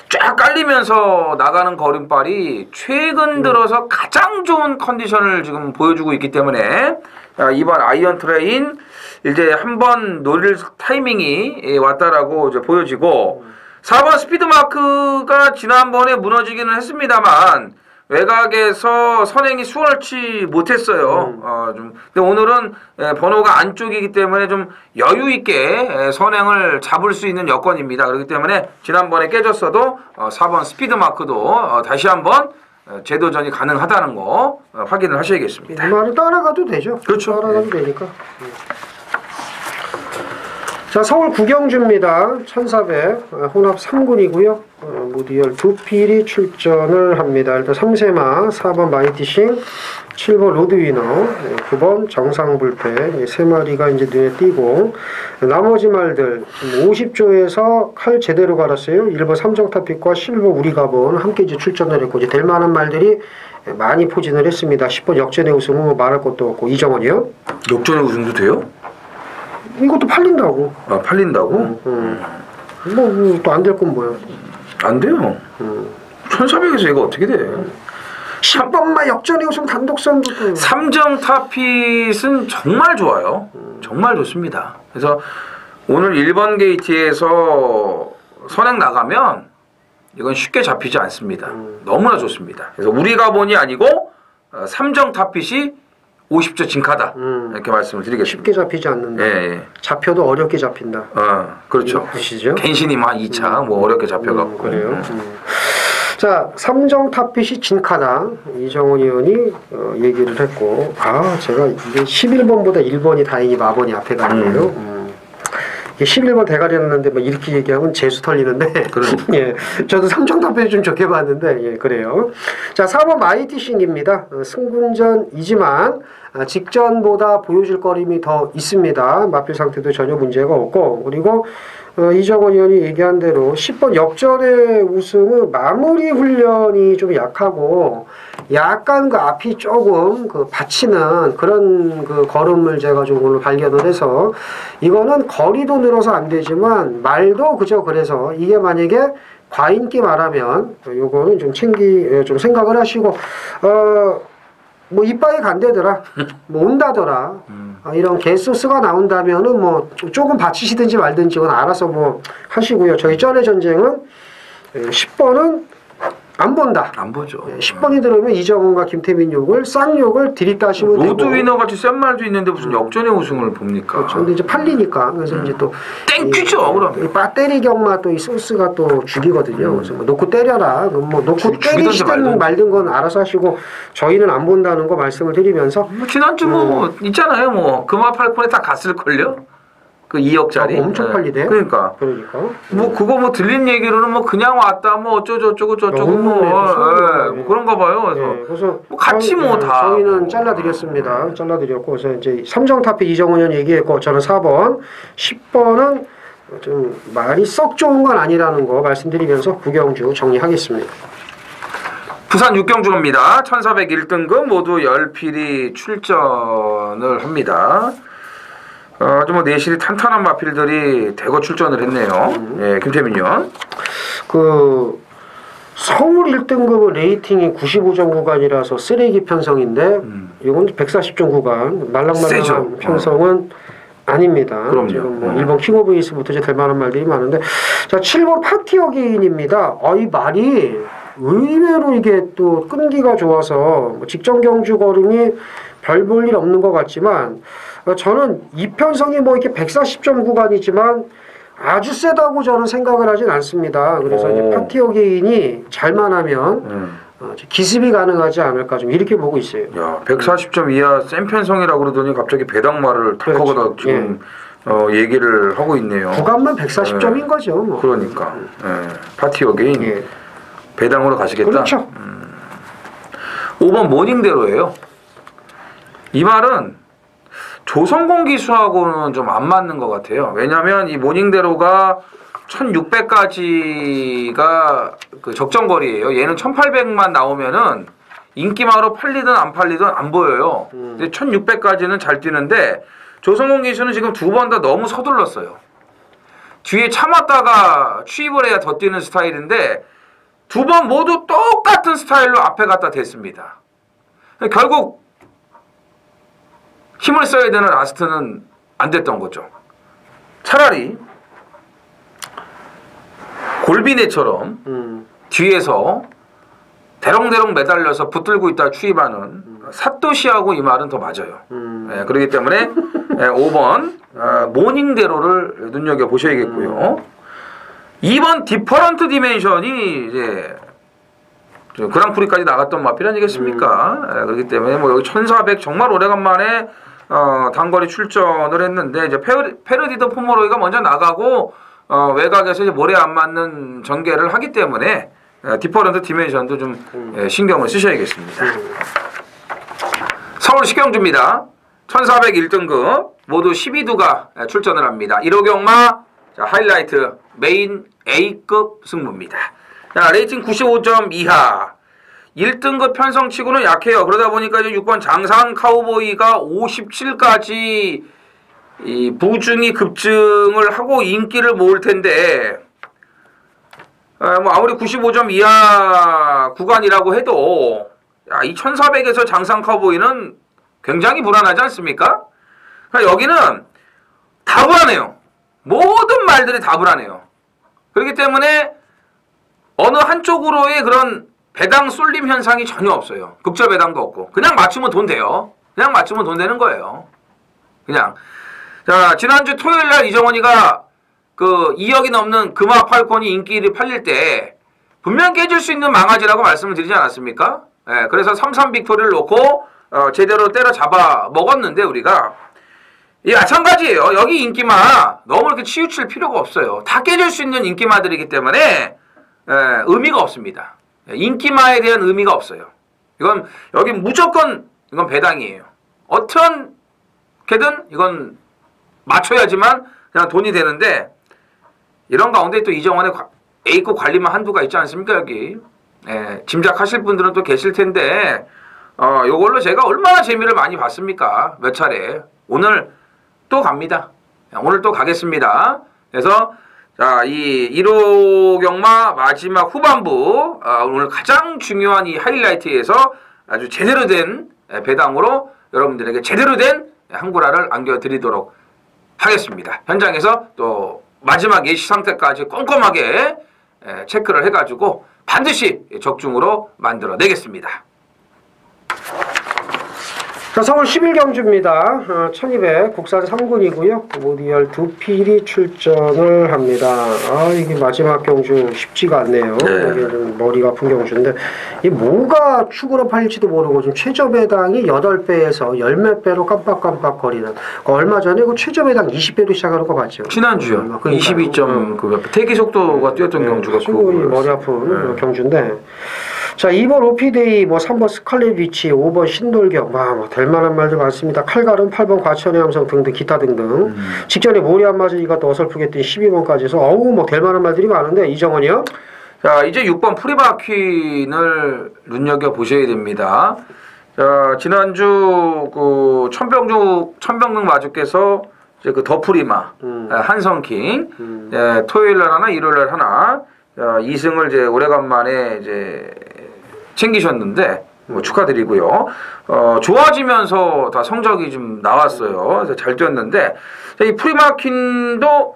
쫙 깔리면서 나가는 걸음발이 최근 들어서 가장 좋은 컨디션을 지금 보여주고 있기 때문에 2번 아이언 트레인 이제 한번 노릴 타이밍이 왔다라고 이제 보여지고 4번 스피드 마크가 지난번에 무너지기는 했습니다만 외곽에서 선행이 수월치 못했어요. 근데 오늘은 번호가 안쪽이기 때문에 좀 여유 있게 선행을 잡을 수 있는 여건입니다. 그렇기 때문에 지난번에 깨졌어도 4번 스피드 마크도 다시 한번 재도전이 가능하다는 거 확인을 하셔야겠습니다. 이 말을 따라가도 되죠. 그렇죠. 따라가도 되니까. 자, 서울 구경주입니다. 1400 혼합 3군이고요. 뭐 모디얼 두 필이 출전을 합니다. 일단 3세마 4번 마이티싱 7번 로드위너 9번 정상불패 세 마리가 이제 눈에 띄고 나머지 말들 50조에서 칼 제대로 갈았어요. 1번 삼정타픽과 실버 우리가본 함께 이제 출전을 했고 이제 될 만한 말들이 많이 포진을 했습니다. 10번 역전의 우승은 뭐 말할 것도 없고 이정원이요. 역전의 우승도 돼요? 이것도 팔린다고. 아 팔린다고? 뭐 또 안 될 건 뭐야. 안 돼요. 1400에서 이거 어떻게 돼? 10번만 역전의 우승 단독선도 또. 삼정 타핏은 정말 좋아요. 정말 좋습니다. 그래서 오늘 1번 게이트에서 선행 나가면 이건 쉽게 잡히지 않습니다. 너무나 좋습니다. 그래서 우리가 본이 아니고 삼정 타핏이 50조 진카다. 이렇게 말씀을 드리겠습니다. 쉽게 잡히지 않는다. 예. 잡혀도 어렵게 잡힌다. 그렇죠. 보시죠. 갱신이면 한 2차 뭐 어렵게 잡혀갖고. 그래요. 자, 삼정 탑핏이 진카다. 이정원 의원이 얘기를 했고, 제가 이게 11번보다 1번이 다행히 마번이 앞에 가네요. 11번 대가리였는데 뭐 이렇게 얘기하면 재수 털리는데 예, 저도 삼정 탑핏이 좀 좋게 봤는데 예, 그래요. 자, 4번 마이티싱입니다. 승군전이지만 직전보다 보여줄 거림이 더 있습니다. 마필 상태도 전혀 문제가 없고 그리고 이정원 의원이 얘기한 대로 10번 역전의 우승은 마무리 훈련이 좀 약하고 약간 그 앞이 조금 그 받치는 그런 그 걸음을 제가 좀 오늘 발견을 해서 이거는 거리도 늘어서 안 되지만 말도 그저 그래서 이게 만약에 과인기 말하면 요거는 좀 좀 생각을 하시고 뭐 이빠이 간대더라 뭐 온다더라 이런 개소스가 나온다면은 뭐 조금 받치시든지 말든지 그건 알아서 뭐 하시고요. 저희 쩔의 전쟁은 10번은 안 본다. 안 보죠. 10번이 들어오면 이정훈과 김태민 욕을 쌍욕을 들이따시면 되고. 로드위너 같이 센 말도 있는데 무슨 역전의 우승을 봅니까? 그렇죠. 근데 이제 팔리니까 그래서 이제 또 땡큐죠. 그럼 배터리 경마 또 이 소스가 또 죽이거든요. 그래서 뭐 놓고 때려라. 뭐 놓고 때리시든 말든 건 알아서 하시고 저희는 안 본다는 거 말씀을 드리면서 뭐 지난주 뭐 있잖아요. 뭐 금화 팔콘에 다 갔을 걸요. 그 2억짜리 엄청 팔리대. 그러니까 뭐 그거 뭐 들린 얘기로는 뭐 그냥 왔다 뭐 어쩌고 저쩌고 뭐 그런가 봐요. 그래서 뭐 같이 뭐 다 저희는 잘라드렸습니다. 잘라드렸고 그래서 이제 삼정타피 이정훈 의원 얘기했고 저는 4번 10번은 좀 말이 썩 좋은 건 아니라는 거 말씀드리면서 구경주 정리하겠습니다. 부산 육경주입니다. 1401등급 모두 10필이 출전을 합니다. 아주 뭐 내실이 탄탄한 마필들이 대거 출전을 했네요. 예, 김태민 의원. 그 서울 1등급은 레이팅이 95점 구간이라서 쓰레기 편성인데 이건 140점 구간 말랑말랑한 편성은 아닙니다. 그럼요. 지금 뭐 1번 킹 오브 에이스부터 이제 될 만한 말들이 많은데 자 7번 파티 어게인입니다. 이 말이 의외로 이게 또 끈기가 좋아서 뭐 직전 경주 걸음이 별 볼 일 없는 것 같지만 저는 이편성이 뭐 이렇게 140점 구간이지만 아주 세다고 저는 생각을 하진 않습니다. 그래서 이제 파티 어게인이 잘만 하면 기습이 가능하지 않을까 좀 이렇게 보고 있어요. 야, 140점 이하 센 편성이라고 그러더니 갑자기 배당말을 탁하고다 지금 얘기를 하고 있네요. 구간만 140점인 거죠. 뭐. 그러니까 파티 어게인 배당으로 가시겠다. 그렇죠. 5번 모닝대로예요. 이 말은 조성공 기수하고는 좀 안 맞는 것 같아요. 왜냐하면 이 모닝대로가 1600까지가 그 적정거리예요. 얘는 1800만 나오면은 인기마로 팔리든 안 팔리든 안 보여요. 근데 1600까지는 잘 뛰는데 조성공 기수는 지금 두 번 다 너무 서둘렀어요. 뒤에 참았다가 추입을 해야 더 뛰는 스타일인데 두 번 모두 똑같은 스타일로 앞에 갖다 댔습니다. 결국 힘을 써야 되는 라스트는 안 됐던 거죠. 차라리 골비네처럼 뒤에서 대롱대롱 매달려서 붙들고 있다 추입하는 사토시하고 이 말은 더 맞아요. 그렇기 때문에 5번 모닝대로를 눈여겨보셔야겠고요. 2번 디퍼런트 디멘션이 이제 그랑프리까지 나갔던 마필 아니겠습니까? 그렇기 때문에 뭐 여기 1400 정말 오래간만에 단거리 출전을 했는데 이제 페르디도 포모로이가 먼저 나가고 외곽에서 이제 모래 안 맞는 전개를 하기 때문에 디퍼런트 디멘션도 좀 신경을 쓰셔야겠습니다. 서울 식경주입니다. 1401등급 모두 12두가 출전을 합니다. 1호 경마 하이라이트 메인 A급 승부입니다. 자, 레이팅 95점 이하 1등급 편성치고는 약해요. 그러다 보니까 이제 6번 장산 카우보이가 57까지 이 부중이 급증을 하고 인기를 모을 텐데 뭐 아무리 95점 이하 구간이라고 해도 이 1400에서 장산 카우보이는 굉장히 불안하지 않습니까? 그러니까 여기는 다 불안해요. 모든 말들이 다 불안해요. 그렇기 때문에 어느 한쪽으로의 그런 배당 쏠림 현상이 전혀 없어요. 극절 배당도 없고 그냥 맞추면 돈 돼요. 그냥 맞추면 돈 되는 거예요. 그냥. 자, 지난주 토요일날 이정원이가 그 2억이 넘는 금화 팔콘이 인기를 팔릴 때 분명 깨질 수 있는 망아지라고 말씀을 드리지 않았습니까? 예, 그래서 3-3 빅토리를 놓고 제대로 때려잡아 먹었는데 우리가 이 마찬가지예요. 여기 인기마 너무 이렇게 치우칠 필요가 없어요. 다 깨질 수 있는 인기마들이기 때문에 의미가 없습니다. 인기마에 대한 의미가 없어요. 이건 여기 무조건 이건 배당이에요. 어떻게든 이건 맞춰야지만 그냥 돈이 되는데 이런 가운데 또 이정원의 A급 관리만 한두가 있지 않습니까 여기. 짐작하실 분들은 또 계실 텐데 요걸로 제가 얼마나 재미를 많이 봤습니까? 몇 차례. 오늘 또 갑니다. 오늘 또 가겠습니다. 그래서 자, 이 1호 경마 마지막 후반부 오늘 가장 중요한 이 하이라이트에서 아주 제대로 된 배당으로 여러분들에게 제대로 된 한구라를 안겨드리도록 하겠습니다. 현장에서 또 마지막 예시 상태까지 꼼꼼하게 체크를 해가지고 반드시 적중으로 만들어내겠습니다. 자, 서울 11경주입니다. 1200 국산 3군이고요. 모디얼 두 필이 출전을 합니다. 이게 마지막 경주 쉽지가 않네요. 이게 좀 머리가 아픈 경주인데 이 뭐가 축으로 팔릴지도 모르고 좀 최저 배당이 8배에서 10몇 배로 깜빡깜빡 거리는 얼마 전에 그 최저 배당 20배로 시작하는 거 봤죠. 지난주요. 22점 그 대기 속도가 뛰었던 경주가 이 머리 아픈 경주인데 자, 2번 오피데이, 3번 스칼렛 위치, 5번 신돌경, 될 만한 말들 많습니다. 칼갈은 8번 과천의 함성 등등 기타 등등. 직전에 모리 안 맞은 이가 또 어설프게 했더니 12번까지 해서 될 만한 말들이 많은데 이정원이요? 자, 이제 6번 프리바퀴를 눈여겨보셔야 됩니다. 자, 지난주 그 천병등 마주께서 이제 그 더프리마, 한성킹, 토요일날 하나, 일요일날 하나, 2승을 이제 오래간만에 이제 챙기셨는데 뭐 축하드리고요. 좋아지면서 다 성적이 좀 나왔어요. 그래서 잘 뛰었는데 이 프리마킨도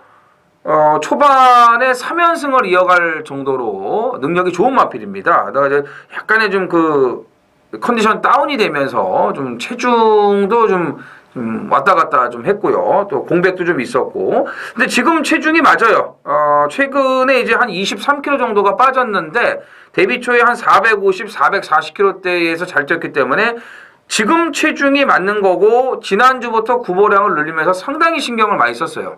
초반에 3연승을 이어갈 정도로 능력이 좋은 마필입니다. 그다가 이제 약간의 좀 그 컨디션 다운이 되면서 좀 체중도 좀 왔다 갔다 좀 했고요. 또 공백도 좀 있었고. 근데 지금 체중이 맞아요. 최근에 이제 한 23kg 정도가 빠졌는데 데뷔 초에 한 450, 440kg대에서 잘 뛰었기 때문에 지금 체중이 맞는 거고 지난주부터 구보량을 늘리면서 상당히 신경을 많이 썼어요.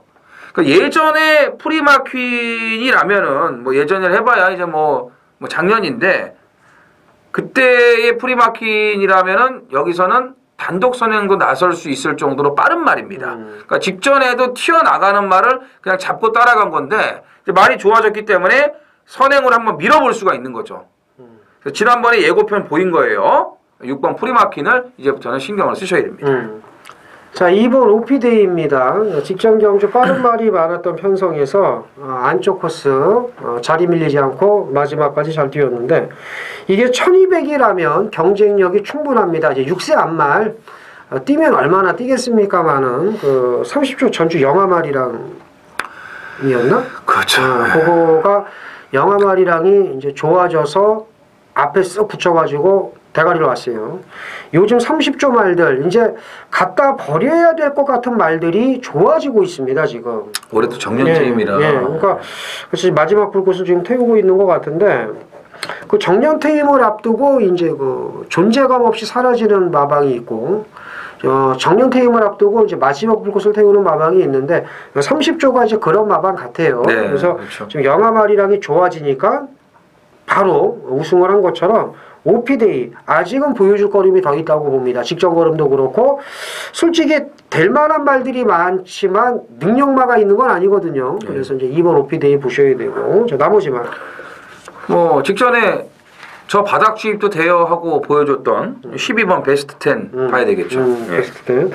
그러니까 예전에 프리마퀸이라면은 뭐 예전에 해봐야 이제 뭐 작년인데 그때의 프리마퀸이라면은 여기서는 단독 선행도 나설 수 있을 정도로 빠른 말입니다. 그러니까 직전에도 튀어나가는 말을 그냥 잡고 따라간 건데 이제 말이 좋아졌기 때문에 선행을 한번 밀어볼 수가 있는 거죠. 지난번에 예고편 보인 거예요. 6번 프리마킨을 이제부터는 신경을 쓰셔야 됩니다. 자, 2번 오피데이입니다. 직전 경주 빠른 말이 많았던 편성에서 안쪽 코스 자리 밀리지 않고 마지막까지 잘 뛰었는데 이게 1200이라면 경쟁력이 충분합니다. 이제 6세 앞말 뛰면 얼마나 뛰겠습니까마는 그 30초 전주 영아말이랑이었나? 그렇죠. 그거가 영아말이랑이 이제 좋아져서 앞에 쓱 붙여가지고 대가리로 왔어요. 요즘 30조 말들 이제 갖다 버려야 될 것 같은 말들이 좋아지고 있습니다. 지금. 올해도 정년퇴임이라. 그러니까 그래서 마지막 불꽃을 지금 태우고 있는 것 같은데 그 정년퇴임을 앞두고 이제 그 존재감 없이 사라지는 마방이 있고 정년 퇴임을 앞두고 이제 마지막 불꽃을 태우는 마방이 있는데 30조가 이제 그런 마방 같아요. 네, 그래서 그렇죠. 지금 영암아리랑이 좋아지니까 바로 우승을 한 것처럼 오피데이 아직은 보여줄 걸음이 더 있다고 봅니다. 직전 걸음도 그렇고 솔직히 될 만한 말들이 많지만 능력마가 있는 건 아니거든요. 그래서 이제 이번 오피데이 보셔야 되고 자, 나머지 말. 뭐 직전에 저 바닥 주입도 대여하고 보여줬던 12번 베스트 10 봐야 되겠죠. 예. 베스트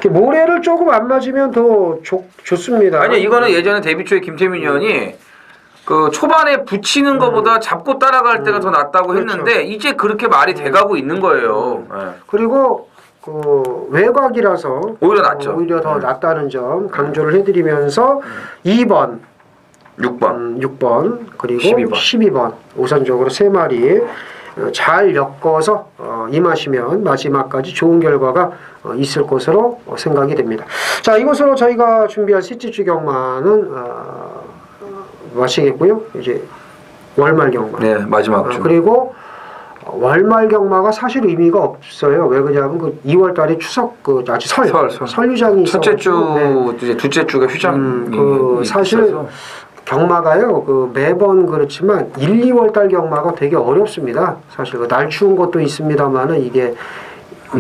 10. 모래를 조금 안 맞으면 더 좋습니다. 아니 이거는 예전에 데뷔 초에 김태민 의원이 그 초반에 붙이는 것보다 잡고 따라갈 때가 더 낫다고 했는데 이제 그렇게 말이 돼가고 있는 거예요. 예. 그리고 그 외곽이라서 오히려 낫죠. 오히려 더 낫다는 점 강조를 해드리면서 2번, 6번, 6번 그리고 12번. 12번 우선적으로 세 마리 잘 엮어서 임하시면 마지막까지 좋은 결과가 있을 것으로 생각이 됩니다. 자, 이것으로 저희가 준비한 셋째 경마는 마치겠고요. 이제 월말 경마. 네 마지막 주. 그리고 월말 경마가 사실 의미가 없어요. 왜 그러냐면 그 2월 달에 추석 그 아직 설유장이 첫째 주 있어가지고, 이제 둘째 주가 휴장. 그 사실 경마가요. 그 매번 그렇지만 1, 2월 달 경마가 되게 어렵습니다. 사실 그 날 추운 것도 있습니다만은 이게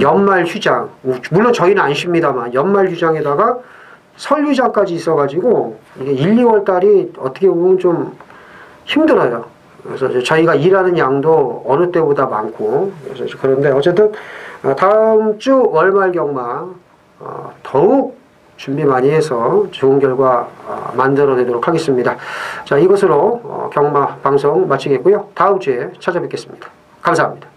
연말 휴장 물론 저희는 안 쉽니다만 연말 휴장에다가 설유장까지 있어가지고 이게 1, 2월 달이 어떻게 보면 좀 힘들어요. 그래서 이제 저희가 일하는 양도 어느 때보다 많고 그래서 그런데 어쨌든 다음 주 월말 경마 더욱 준비 많이 해서 좋은 결과 만들어내도록 하겠습니다. 자, 이것으로 경마 방송 마치겠고요. 다음 주에 찾아뵙겠습니다. 감사합니다.